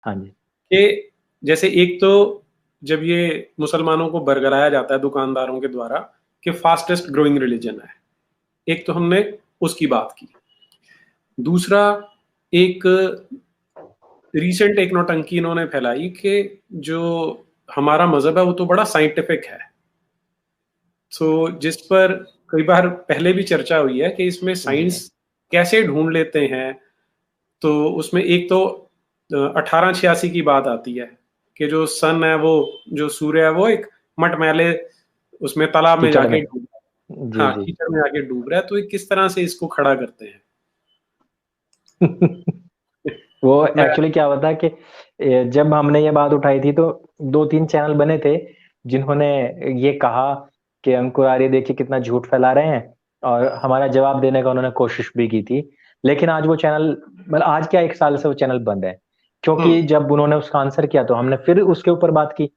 हाँ जी। कि जैसे एक तो जब ये मुसलमानों को बरगलाया जाता है दुकानदारों के द्वारा कि फास्टेस्ट ग्रोइंग रिलीजन है, एक तो हमने उसकी बात की। दूसरा, एक रीसेंट एक नौटंकी इन्होंने फैलाई कि जो हमारा मजहब है वो तो बड़ा साइंटिफिक है। सो जिस पर कई बार पहले भी चर्चा हुई है कि इसमें जी साइंस कैसे ढूंढ लेते हैं। तो उसमें एक तो 1886 की बात आती है कि जो सन है वो, जो सूर्य है वो एक मटमैले उसमें तालाब में कीचड़ में। जाके डूब रहा है। जी हाँ, जी। कीचड़ में जाके डूब रहा है, तो ये किस तरह से इसको खड़ा करते हैं। वो मैं एक्चुअली क्या होता है कि जब हमने ये बात उठाई थी तो 2-3 चैनल बने थे जिन्होंने ये कहा कि अंकुर आर्य देखिए कितना झूठ फैला रहे हैं, और हमारा जवाब देने का उन्होंने कोशिश भी की थी। लेकिन आज वो चैनल, मतलब आज क्या 1 साल से वो चैनल बंद है। क्योंकि हम्म जब उन्होंने उसका आंसर किया तो हमने फिर उसके ऊपर बात की।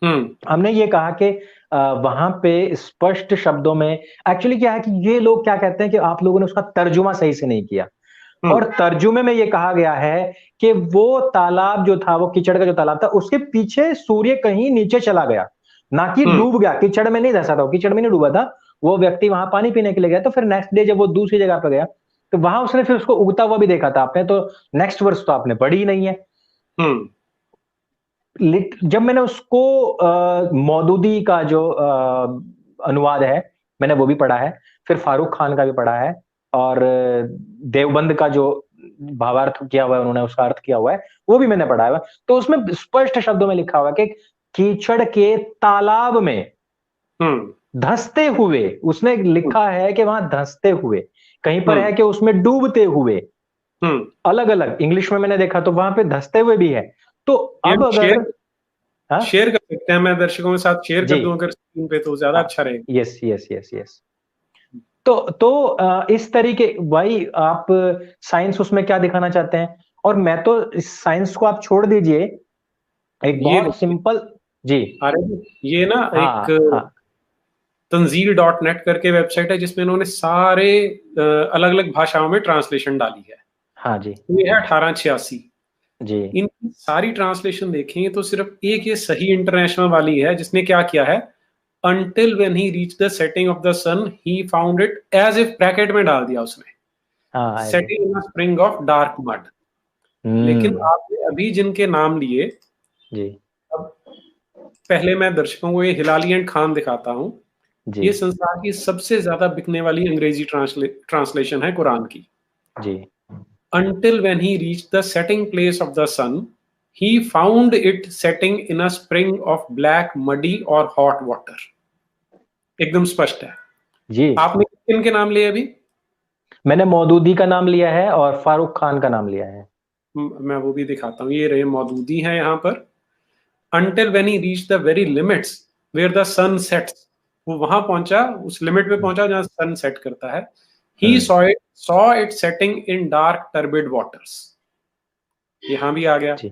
हम्म हमने ये कहा कि वहाँ पे स्पष्ट शब्दों में एक्चुअली क्या है कि ये लोग क्या कहते हैं कि आप लोगों ने उसका तर्जुमा सही से नहीं किया। और हम्म तर्जुमे में ये कहा गया है कि वो तालाब जो था, वो कीचड़ का जो तालाब था, उसके पीछे सूर्य कहीं नीचे चला गया, ना कि हम्म डूब गया। कीचड़ में नहीं धंसा था, वो कीचड़ में नहीं डूबा था। वो व्यक्ति वहां पानी पीने के लिए गया, तो फिर नेक्स्ट डे जब वो दूसरी जगह पे गया तो वहां उसने फिर उसको उगता हुआ भी देखा था। आपने तो नेक्स्ट वर्ष तो आपने पढ़ी ही नहीं है। हम्म जब मैंने उसको मौदूदी का जो अनुवाद है, मैंने वो भी पढ़ा है। फिर फारूक खान का भी पढ़ा है। और देवबंद का जो भावार्थ किया हुआ है उन्होंने, उसका अर्थ किया हुआ है, वो भी मैंने पढ़ा है। तो उसमें स्पष्ट शब्दों में लिखा हुआ है कि कीचड़ के तालाब में हम्म धंसते हुए, उसने लिखा है कि वहां धंसते हुए, कहीं पर है हम्म कि उसमें डूबते हुए। हम्म अलग अलग इंग्लिश में मैंने देखा तो वहां पे धंसते हुए भी है। तो ये अब हम अगर, शेयर हाँ शेयर कर सकते हैं, मैं दर्शकों के साथ शेयर कर जी, दूं अगर स्क्रीन पे तो ज्यादा हाँ, अच्छा रहेगा। Yes yes yes yes. तो इस तरीके, भाई आप साइंस उसमें क्या दिखाना चाहते हैं? और मैं तो इस साइंस को आप छोड़ दीजिए, एक ये बहुत देखिए, सिंपल। जी। ये ना एक हाँ हाँ। तंजील.नेट करके वेबसाइट है जिसमें इन्होंने सारे अलग अलग भाषाओं में ट्रांसलेशन डाली है। हाँ जी। ये है 1886। जी। इनकी सारी ट्रांसलेशन देखेंगे तो सिर्फ एक ये सही इंटरनेशनल वाली है जिसने क्या किया है, until when he reached the setting of the sun he found it, as if bracket में डाल दिया उसने, हाँ ऐसे। setting in a spring of dark mud। लेकिन हम्म। आपने अभी जिनके नाम लिए, जी अब पहले मैं दर्शकों को ये हिलाली एंड खान दिखाता हूँ। जी ये संसार की सबसे ज्यादा बिकने वाली अंग्रेजी ट्रांसलेशन है कुरान की। जी। Until when he reached the setting place of the sun, he found it setting in a spring of black, muddy और hot water। एकदम स्पष्ट है। जी। आपने किनके नाम लिए अभी? मैंने मौदूदी का नाम लिया है और फारूक खान का नाम लिया है। मैं वो भी दिखाता हूँ, ये रहे मौजूदी है यहाँ पर। Until when he reached the very limits where the sun sets, वो वहां पहुंचा, उस लिमिट पे हम्म पहुंचा जहां सन सेट करता है। He hmm, saw it setting in dark turbid waters। यहाँ भी आ गया। जी।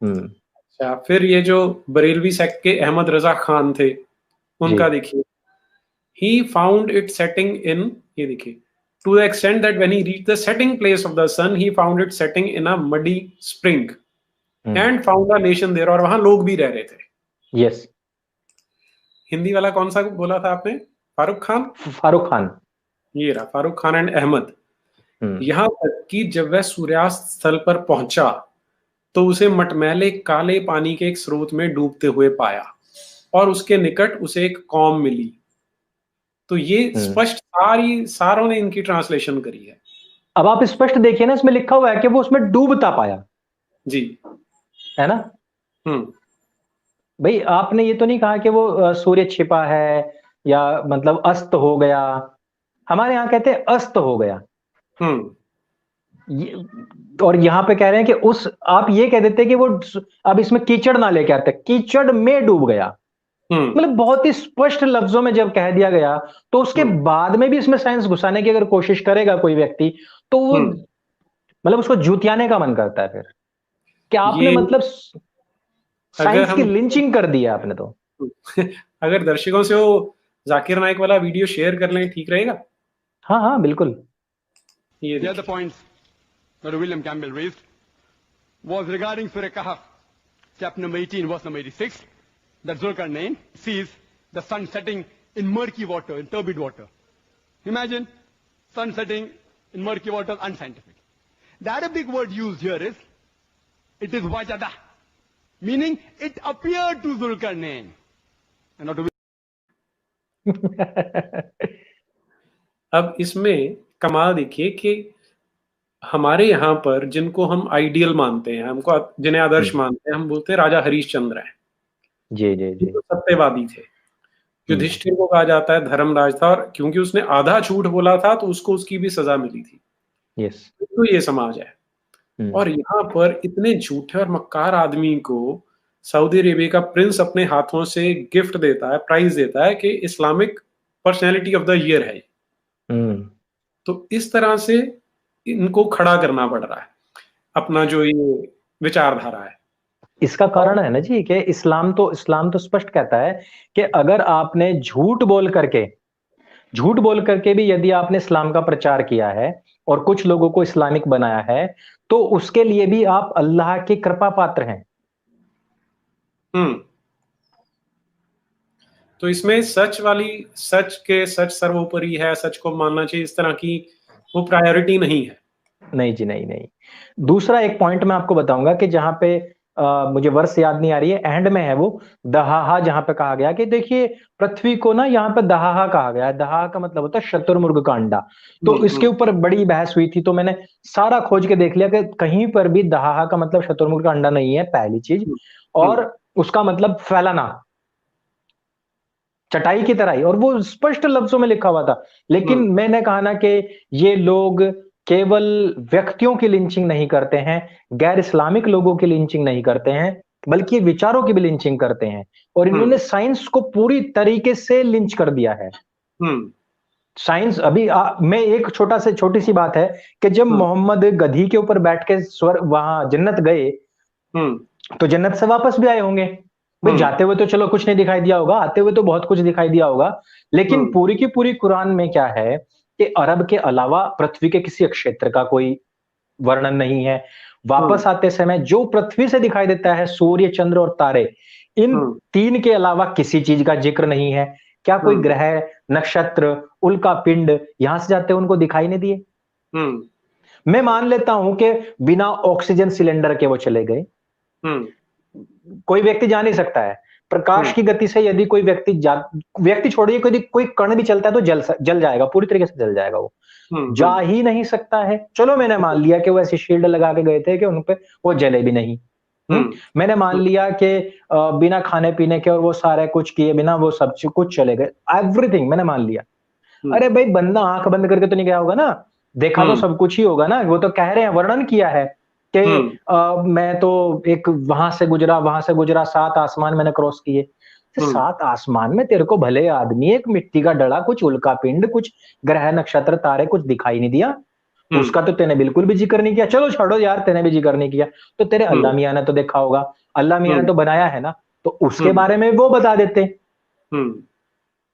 हम्म। अच्छा, फिर ये जो बरेलवी सेक्ट के अहमद रजा खान थे, जी। उनका देखिए, he found it setting in, ये देखिए, to the extent that when he reached the setting place of the sun he found it setting in a muddy spring hmm. and found a nation there। और वहां लोग भी रह रहे थे। Yes. Hindi वाला कौन सा बोला था आपने? फारूक खान। फारूक खान। ये रहा फारूक खान एंड अहमद। हम्म यहां तक कि जब वह सूर्यास्त स्थल पर पहुंचा तो उसे मटमैले काले पानी के एक स्रोत में डूबते हुए पाया और उसके निकट उसे एक कौम मिली। तो ये हम्म। स्पष्ट सारों ने इनकी ट्रांसलेशन करी है। अब आप स्पष्ट देखिए ना, इसमें लिखा हुआ है कि वो उसमें डूबता पाया, जी। है ना? हम्म भाई आपने ये तो नहीं कहा कि वो सूर्य छिपा है या मतलब अस्त हो गया। हमारे यहाँ कहते हैं अस्त हो गया। हम्म ये, और यहाँ पे कह रहे हैं कि उस, आप ये कह देते कि वो, अब इसमें कीचड़ ना लेके आते, कीचड़ में डूब गया। हम्म मतलब बहुत ही स्पष्ट लफ्जों में जब कह दिया गया, तो उसके हम्म बाद में भी इसमें साइंस घुसाने की अगर कोशिश करेगा कोई व्यक्ति, तो वो हम्म मतलब उसको जुतियाने का मन करता है फिर, कि आपने ये मतलब अगर साइंस की हम लिंचिंग कर दी है आपने तो। अगर दर्शकों से वो जाकिर नाइक वाला वीडियो शेयर कर लें, ठीक रहेगा? हाँ हाँ बिल्कुल। ये Here are the देखिए। points that William Campbell raised. was regarding Surah Kahf, chapter number 18, verse number 86, that Zulkarnain sees the sun setting in murky water, in turbid water. Imagine sun setting in murky water, unscientific. The Arabic word used here is, it is wajada, meaning it appeared to Zulkarnain. And not to be अब इसमें कमाल देखिए कि हमारे यहाँ पर जिनको हम आइडियल मानते हैं, हमको जिन्हें आदर्श मानते हैं, हम बोलते हैं राजा हरिश्चंद्र हैं। जी जी जी, तो सत्यवादी थे। युधिष्ठिर को कहा जाता है धर्मराज था, और क्योंकि उसने आधा झूठ बोला था तो उसको उसकी भी सजा मिली थी। यस, तो ये समाज है। और यहाँ पर इतने झूठे और मक्कार आदमी को सऊदी अरेबिया का प्रिंस अपने हाथों से गिफ्ट देता है, प्राइज देता है कि Islamic personality of the year है। तो इस तरह से इनको खड़ा करना पड़ रहा है, अपना जो ये विचारधारा है। इसका कारण है ना जी कि इस्लाम तो स्पष्ट कहता है कि अगर आपने झूठ बोल करके भी यदि आपने इस्लाम का प्रचार किया है और कुछ लोगों को इस्लामिक बनाया है, तो उसके लिए भी आप अल्लाह के कृपा पात्र हैं। तो इसमें सच सर्वोपरि है, सच को मानना चाहिए, इस तरह की वो प्रायोरिटी नहीं है। नहीं जी, नहीं। दूसरा एक पॉइंट मैं आपको बताऊंगा कि जहां पे मुझे वर्ष याद नहीं आ रही है, एंड में है वो दहाहा, जहां पे कहा गया कि देखिए पृथ्वी को ना यहाँ पे दहाहा कहा गया है। दहाहा का मतलब होता है शतुर्मुर्ग का अंडा। तो इसके ऊपर बड़ी बहस हुई थी, तो मैंने सारा खोज के देख लिया कि कहीं पर भी दहाहा का मतलब शतुर्मुर्ग का अंडा नहीं है, पहली चीज। और उसका मतलब फैलाना, चटाई की तरह ही, और वो स्पष्ट लफ्जों में लिखा हुआ था। लेकिन मैंने कहा ना कि ये लोग केवल व्यक्तियों की लिंचिंग नहीं करते हैं, गैर इस्लामिक लोगों की लिंचिंग नहीं करते हैं, बल्कि विचारों की भी लिंचिंग करते हैं। और इन्होंने साइंस को पूरी तरीके से लिंच कर दिया है। साइंस अभी मैं एक छोटी सी बात है कि जब मोहम्मद गधी के ऊपर बैठ के वहां जन्नत गए, तो जन्नत से वापस भी आए होंगे भाई। जाते हुए तो चलो कुछ नहीं दिखाई दिया होगा, आते हुए तो बहुत कुछ दिखाई दिया होगा। लेकिन पूरी की पूरी कुरान में क्या है कि अरब के अलावा पृथ्वी के किसी क्षेत्र का कोई वर्णन नहीं है। वापस आते समय जो पृथ्वी से दिखाई देता है, सूर्य, चंद्र और तारे, इन तीन के अलावा किसी चीज का जिक्र नहीं है। क्या कोई ग्रह, नक्षत्र, उल्का पिंड यहां से जाते उनको दिखाई नहीं दिए? मैं मान लेता हूं कि बिना ऑक्सीजन सिलेंडर के वो चले गए। कोई व्यक्ति जा नहीं सकता है। प्रकाश की गति से यदि कोई व्यक्ति छोड़िए, कोई कण भी चलता है तो जल जाएगा, पूरी तरीके से जल जाएगा वो। जा ही नहीं सकता है। चलो मैंने मान लिया कि वो ऐसी शील्ड लगा के गए थे कि उन पे वो जले भी नहीं। मैंने मान लिया कि बिना खाने पीने के और वो सारे कुछ किए बिना वो सब कुछ चले गए, एवरीथिंग मैंने मान लिया। अरे भाई, बंदा आंख बंद करके तो नहीं गया होगा ना, देखा तो सब कुछ ही होगा ना। वो तो कह रहे हैं, वर्णन किया है कि मैं तो एक वहां से गुजरा, 7 आसमान मैंने क्रॉस किए। 7 आसमान में तेरे को भले आदमी एक मिट्टी का डला, कुछ उल्का पिंड, कुछ ग्रह, नक्षत्र, तारे कुछ दिखाई नहीं दिया? उसका तो तेने बिल्कुल भी जिक्र नहीं किया। चलो छोड़ो यार, तेने भी जिक्र नहीं किया तो तेरे अल्लाह मियां ने तो देखा होगा, अल्लाह मियां ने तो बनाया है ना, तो उसके बारे में वो बता देते।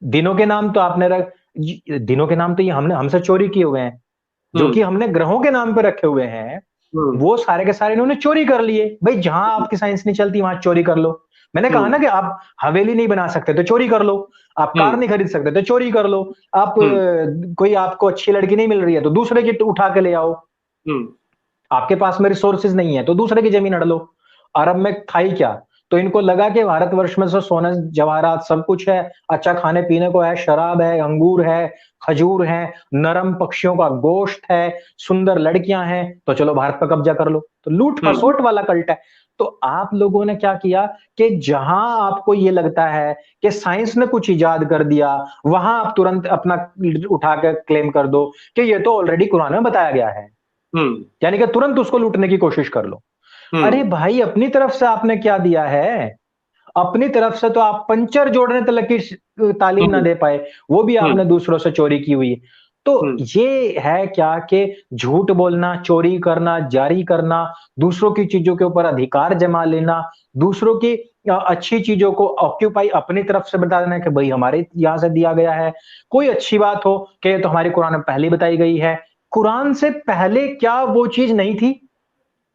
दिनों के नाम तो ये हमसे चोरी किए हुए हैं, जो कि हमने ग्रहों के नाम पे रखे हुए हैं, वो सारे के सारे इन्होंने चोरी कर लिए। भाई, जहां आपकी साइंस नहीं चलती वहां चोरी कर लो। मैंने कहा ना कि आप हवेली नहीं बना सकते तो चोरी कर लो, आप कार नहीं खरीद सकते तो चोरी कर लो, आप कोई आपको अच्छी लड़की नहीं मिल रही है तो दूसरे की उठा के ले आओ, आपके पास में रिसोर्सेज नहीं है तो दूसरे की जमीन हड़ लो। अरब में था ही क्या? तो इनको लगा कि भारतवर्ष में सोना जवाहरात सब कुछ है, अच्छा खाने पीने को है, शराब है, अंगूर है, खजूर है, नरम पक्षियों का गोश्त है, सुंदर लड़कियां हैं, तो चलो भारत पर कब्जा कर लो। तो लूट खसोट वाला कल्ट है। तो आप लोगों ने क्या किया कि जहां आपको ये लगता है कि साइंस ने कुछ इजाद कर दिया, वहां आप तुरंत अपना उठा के क्लेम कर दो कि ये तो ऑलरेडी कुरान में बताया गया है, यानी कि तुरंत उसको लूटने की कोशिश कर लो। अरे भाई, अपनी तरफ से आपने क्या दिया है? अपनी तरफ से तो आप पंचर जोड़ने तक की तालीम ना दे पाए, वो भी आपने दूसरों से चोरी की हुई। तो ये है क्या कि झूठ बोलना, चोरी करना, जारी करना, दूसरों की चीजों के ऊपर अधिकार जमा लेना, दूसरों की अच्छी चीजों को ऑक्यूपाई अपनी तरफ से बता देना कि भाई हमारे यहां से दिया गया है। कोई अच्छी बात हो कि तो हमारी कुरान में पहले बताई गई है। कुरान से पहले क्या वो चीज नहीं थी?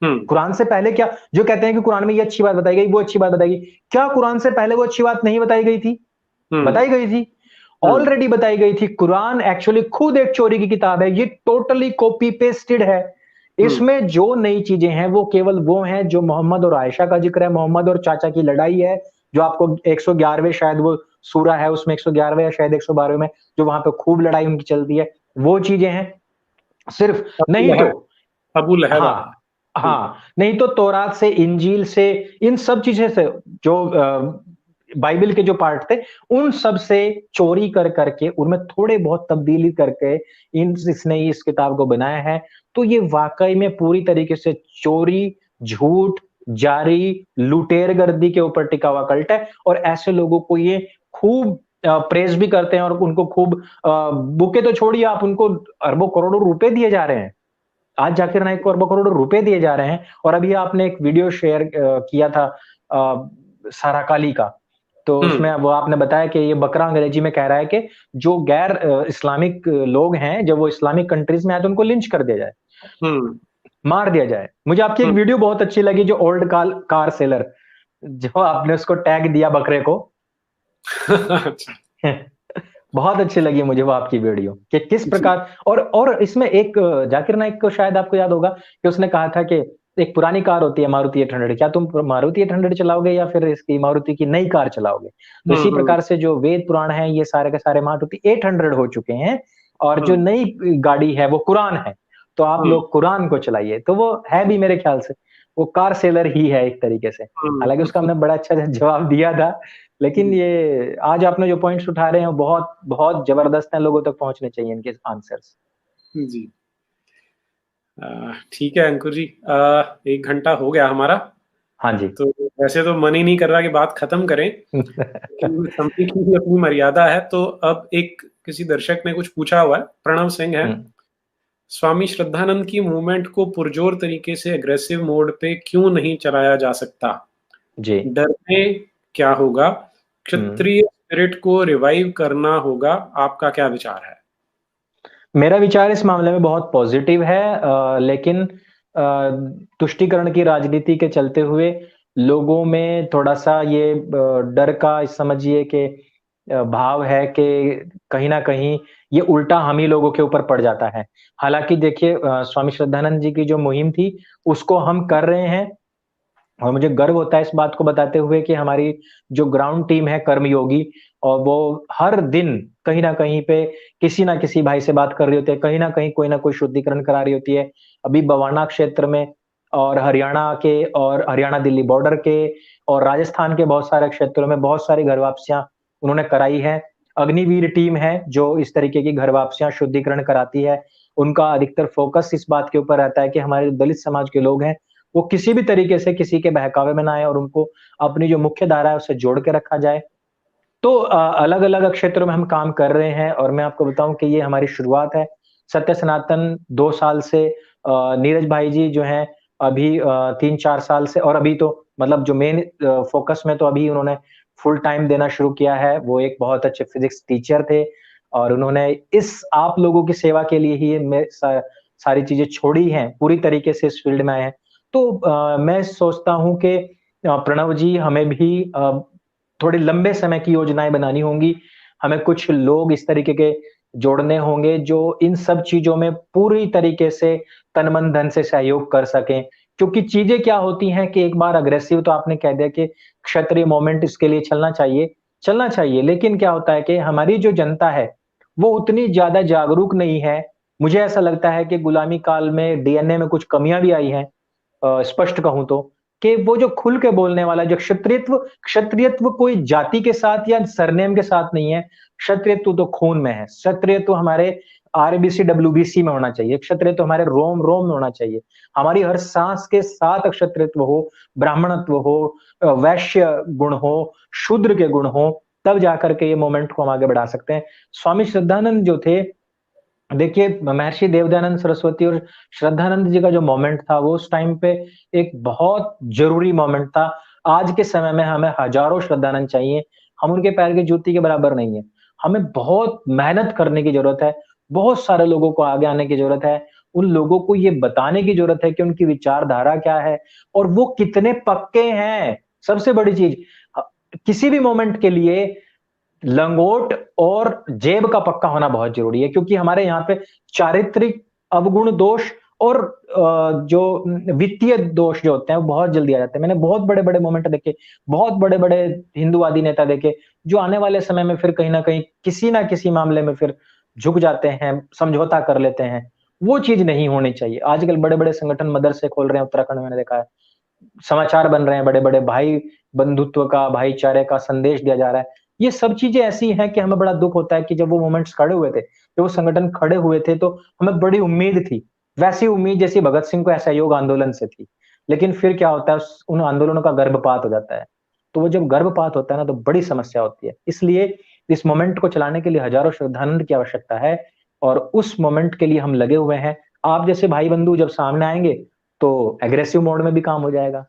कुरान से पहले क्या, जो कहते हैं कि कुरान में ये अच्छी बात बताई गई, वो अच्छी बात बताई गई, क्या कुरान से पहले वो अच्छी बात नहीं बताई गई थी? बताई गई थी, ऑलरेडी बताई गई थी। कुरान एक्चुअली खुद एक चोरी की किताब है, ये टोटली कॉपी पेस्टेड है। इसमें जो नई चीजें हैं वो केवल वो हैं जो मोहम्मद और आयशा का जिक्र है, मोहम्मद और चाचा की लड़ाई है, जो आपको 111वें शायद वो सूरा है, उसमें 111वें या शायद 112वें में जो वहां पे खूब लड़ाई उनकी चलती है, वो चीजें हैं सिर्फ। नहीं तो अबू लहब हाँ, हाँ, नहीं तो तौरात से, इंजील से, इन सब चीजें से, जो बाइबल के जो पार्ट थे, उन सब से चोरी कर करके, उनमें थोड़े बहुत तब्दीली करके इसने इस किताब को बनाया है। तो ये वाकई में पूरी तरीके से चोरी, झूठ, जारी, लुटेरगर्दी के ऊपर टिका हुआ कल्ट है, और ऐसे लोगों को ये खूब प्रेज भी करते हैं, और उनको खूब बुके तो छोड़िए आप, उनको अरबों करोड़ों रुपए दिए जा रहे हैं। आज जाकिर नाइक को अरबों करोड़ों रुपए दिए जा रहे हैं। और अभी आपने एक वीडियो शेयर किया था सारा काली का, तो उसमें वो आपने बताया कि ये बकरा अंग्रेजी में कह रहा है कि जो गैर इस्लामिक लोग हैं, जब वो इस्लामिक कंट्रीज में आए तो उनको लिंच कर दिया जाए, मार दिया जाए। मुझे आपकी एक वीडियो बहुत अच्छी लगी, जो ओल्ड कार सेलर, जो आपने उसको टैग दिया बकरे को। बहुत अच्छी लगी मुझे वो आपकी वीडियो, कि किस प्रकार, और इसमें एक जाकिर नाइक को शायद आपको याद होगा कि उसने कहा था कि एक पुरानी कार होती है मारुति 800, क्या तुम मारुति 800 चलाओगे या फिर इसकी मारुति की नई कार चलाओगे? तो इसी प्रकार से जो वेद पुराण है, ये सारे के सारे मारुति 800 हो चुके हैं, और जो नई गाड़ी है वो कुरान है। तो आप लोग कुरान को चलाइए। तो वो है भी मेरे ख्याल से वो कार सेलर ही है एक तरीके से। हालांकि उसका हमने बड़ा अच्छा जवाब दिया था, लेकिन ये आज आपने जो पॉइंट्स उठा रहे हैं बहुत बहुत जबरदस्त हैं, लोगों तक पहुंचने चाहिए इनके आंसर्स। जी, ठीक है अंकुर जी, 1 घंटा हो गया हमारा। हाँ जी। तो वैसे तो मन ही नहीं कर रहा कि बात खत्म करें, समय की भी अपनी मर्यादा है। तो अब एक किसी दर्शक ने कुछ पूछा हुआ है, प्रणव सिंह है, स्वामी श्रद्धानंद की मूवमेंट को पुरजोर तरीके से एग्रेसिव मोड पे क्यों नहीं चलाया जा सकता? जी, डर में क्या होगा? क्षत्रिय स्पिरिट को रिवाइव करना होगा, आपका क्या विचार है? मेरा विचार इस मामले में बहुत पॉजिटिव है, लेकिन तुष्टीकरण की राजनीति के चलते हुए लोगों में थोड़ा सा ये डर का समझिए कि भाव है कि कहीं ना कहीं ये उल्टा हम ही लोगों के ऊपर पड़ जाता है। हालांकि देखिए, स्वामी श्रद्धानंद जी की जो मुहिम थी उसको हम कर रहे हैं, और मुझे गर्व होता है इस बात को बताते हुए कि हमारी जो ग्राउंड टीम है कर्मयोगी, और वो हर दिन कहीं ना कहीं पे किसी ना किसी भाई से बात कर रही होती है, कहीं ना कहीं कोई ना कोई शुद्धिकरण करा रही होती है। अभी बवाना क्षेत्र में, और हरियाणा के, और हरियाणा दिल्ली बॉर्डर के, और राजस्थान के बहुत सारे क्षेत्रों में बहुत सारी घर वापसियां उन्होंने कराई है। अग्निवीर टीम है जो इस तरीके की घर वापसियां शुद्धिकरण कराती है। उनका अधिकतर फोकस इस बात के ऊपर रहता है कि हमारे दलित समाज के लोग हैं वो किसी भी तरीके से किसी के बहकावे में ना आए, और उनको अपनी जो मुख्य धारा है उससे जोड़ के रखा जाए। तो अलग अलग क्षेत्रों में हम काम कर रहे हैं, और मैं आपको बताऊं कि ये हमारी शुरुआत है। सत्य सनातन 2 साल से, नीरज भाई जी जो हैं अभी 3-4 साल से, और अभी तो मतलब जो मेन फोकस में तो अभी उन्होंने फुल टाइम देना शुरू किया है। वो एक बहुत अच्छे फिजिक्स टीचर थे, और उन्होंने इस आप लोगों की सेवा के लिए ही सारी चीजें छोड़ी हैं, पूरी तरीके से इस फील्ड में आए हैं। तो मैं सोचता हूं कि प्रणव जी, हमें भी थोड़े लंबे समय की योजनाएं बनानी होंगी। हमें कुछ लोग इस तरीके के जोड़ने होंगे जो इन सब चीजों में पूरी तरीके से तन मन धन से सहयोग कर सकें। क्योंकि चीजें क्या होती हैं कि एक बार अग्रेसिव तो आपने कह दिया कि क्षत्रिय मोमेंट इसके लिए चलना चाहिए, लेकिन क्या होता है कि हमारी जो जनता है वो उतनी ज्यादा जागरूक नहीं है। मुझे ऐसा लगता है कि गुलामी काल में डीएनए में कुछ कमियां भी आई हैं, स्पष्ट कहूं तो, कि वो जो खुल के बोलने वाला, जो क्षत्रियत्व कोई जाति के साथ या सरनेम के साथ नहीं है। क्षत्रियत्व तो खून में है, क्षत्रियत्व हमारे आरबीसी डब्ल्यूबीसी में होना चाहिए, क्षत्रियत्व हमारे रोम रोम में होना चाहिए। हमारी हर सांस के साथ क्षत्रियत्व हो, ब्राह्मणत्व हो, वैश्य गुण हो, शूद्र के गुण हो, तब जाकर के ये मोमेंट को हम आगे बढ़ा सकते हैं। स्वामी श्रद्धानंद जो थे, देखिए महर्षि देवदयानंद सरस्वती और श्रद्धानंद जी का जो मोमेंट था वो उस टाइम पे एक बहुत जरूरी मोमेंट था। आज के समय में हमें हजारों श्रद्धानंद चाहिए, हम उनके पैर की जूती के बराबर नहीं है। हमें बहुत मेहनत करने की जरूरत है, बहुत सारे लोगों को आगे आने की जरूरत है, उन लोगों को ये बताने की जरूरत है कि उनकी विचारधारा क्या है और वो कितने पक्के हैं। सबसे बड़ी चीज, किसी भी मोमेंट के लिए लंगोट और जेब का पक्का होना बहुत जरूरी है, क्योंकि हमारे यहाँ पे चारित्रिक अवगुण दोष और जो वित्तीय दोष जो होते हैं वो बहुत जल्दी आ जाते हैं। मैंने बहुत बड़े-बड़े मोमेंट देखे, बहुत बड़े-बड़े हिंदूवादी नेता देखे, जो आने वाले समय में फिर कहीं न कहीं किसी ना किसी मामले में फिर झुक जाते हैं, समझौता कर लेते हैं। वो चीज़ नहीं होनी चाहिए। आजकल बड़े-बड़े संगठन मदरसे खोल रहे हैं उत्तराखंड में, मैंने देखा है। समाचार बन रहे हैं बड़े-बड़े, भाई बंधुत्व का, भाईचारे का संदेश दिया जा रहा है। ये सब चीज़ें ऐसी हैं कि हमें बड़ा दुःख होता है कि जब वो मोमेंट्स खड़े हुए थे, जब वो संगठन खड़े हुए थे, तो हमें बड़ी उम्मीद थी। वैसी उम्मीद जैसी भगत सिंह को असहयोग आंदोलन से थी। लेकिन फिर क्या होता है, उन आंदोलनों का गर्भपात हो जाता है। तो वो जब गर्भपात होता है ना, तो बड़ी समस्या होती है। इसलिए इस मोमेंट को चलाने के लिए हजारों श्रद्धानंद की आवश्यकता है और उस मोमेंट के लिए हम लगे हुए हैं। आप जैसे भाई बंधु जब सामने आएँगे, तो एग्रेसिव मोड में भी काम हो जाएगा।